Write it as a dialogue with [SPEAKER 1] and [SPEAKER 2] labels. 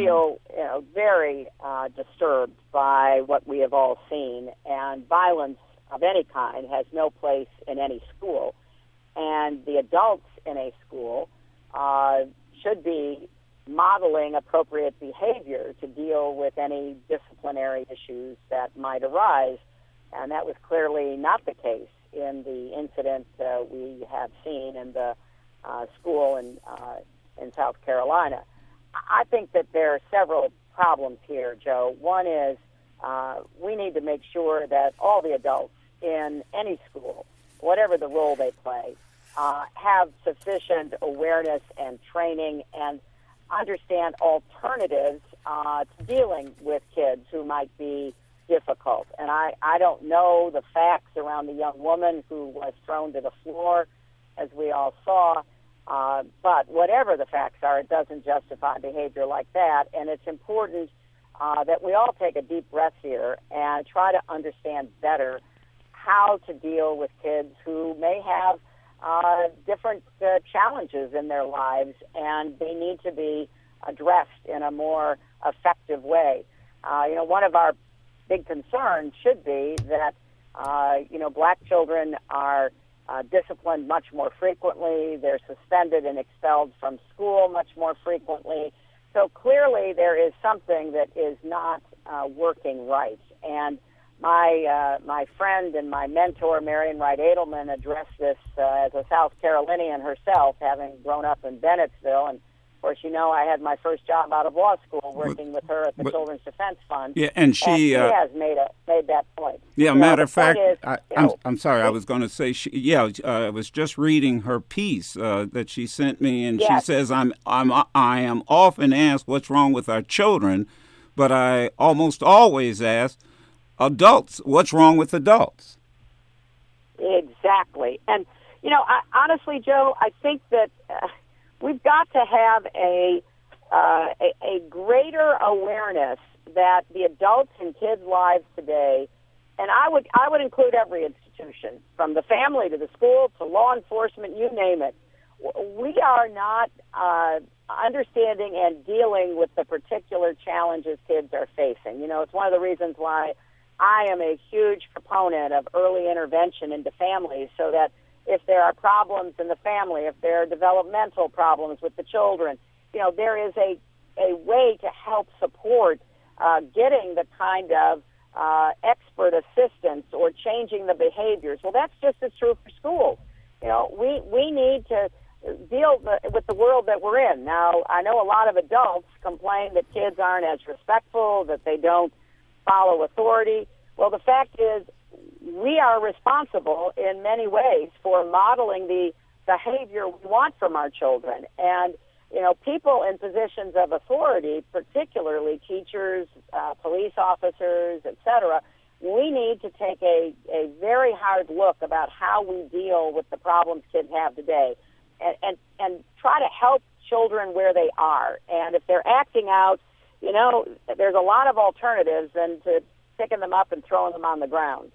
[SPEAKER 1] feel very disturbed by what we have all seen, and violence of any kind has no place in any school. And the adults in a school should be modeling appropriate behavior to deal with any disciplinary issues that might arise. And that was clearly not the case in the incident we have seen in the school in South Carolina. I think that there are several problems here, Joe. One is we need to make sure that all the adults in any school, whatever the role they play, have sufficient awareness and training and understand alternatives to dealing with kids who might be difficult. And I don't know the facts around the young woman who was thrown to the floor, as we all saw, but whatever the facts are, it doesn't justify behavior like that. And it's important that we all take a deep breath here and try to understand better how to deal with kids who may have different challenges in their lives, and they need to be addressed in a more effective way. One of our big concerns should be that, black children are disciplined much more frequently. They're suspended and expelled from school much more frequently. So clearly there is something that is not working right. And my friend and my mentor, Marian Wright Edelman, addressed this as a South Carolinian herself, having grown up in Bennettsville. And, of course, I had my first job out of law school working with her at the Children's Defense Fund.
[SPEAKER 2] Yeah, and she
[SPEAKER 1] has made that point.
[SPEAKER 2] Yeah, matter of fact,
[SPEAKER 1] I'm
[SPEAKER 2] sorry, I was going to say, I was just reading her piece that she sent me, and
[SPEAKER 1] yes.
[SPEAKER 2] She says, I am often asked what's wrong with our children, but I almost always ask adults, what's wrong with adults?
[SPEAKER 1] Exactly. And, honestly, Joe, I think that we've got to have a greater awareness that the adults in kids' lives today, and I would include every institution, from the family to the school to law enforcement, you name it. We are not understanding and dealing with the particular challenges kids are facing. It's one of the reasons why I am a huge proponent of early intervention into families, so that if there are problems in the family, if there are developmental problems with the children, there is a way to help support getting the kind of expert assistance or changing the behaviors. Well, that's just as true for schools. We need to deal with the world that we're in. Now, I know a lot of adults complain that kids aren't as respectful, that they don't follow authority. Well, the fact is, we are responsible in many ways for modeling the behavior we want from our children. And, people in positions of authority, particularly teachers, police officers, etc., we need to take a very hard look about how we deal with the problems kids have today and try to help children where they are. And if they're acting out, there's a lot of alternatives than to picking them up and throwing them on the ground.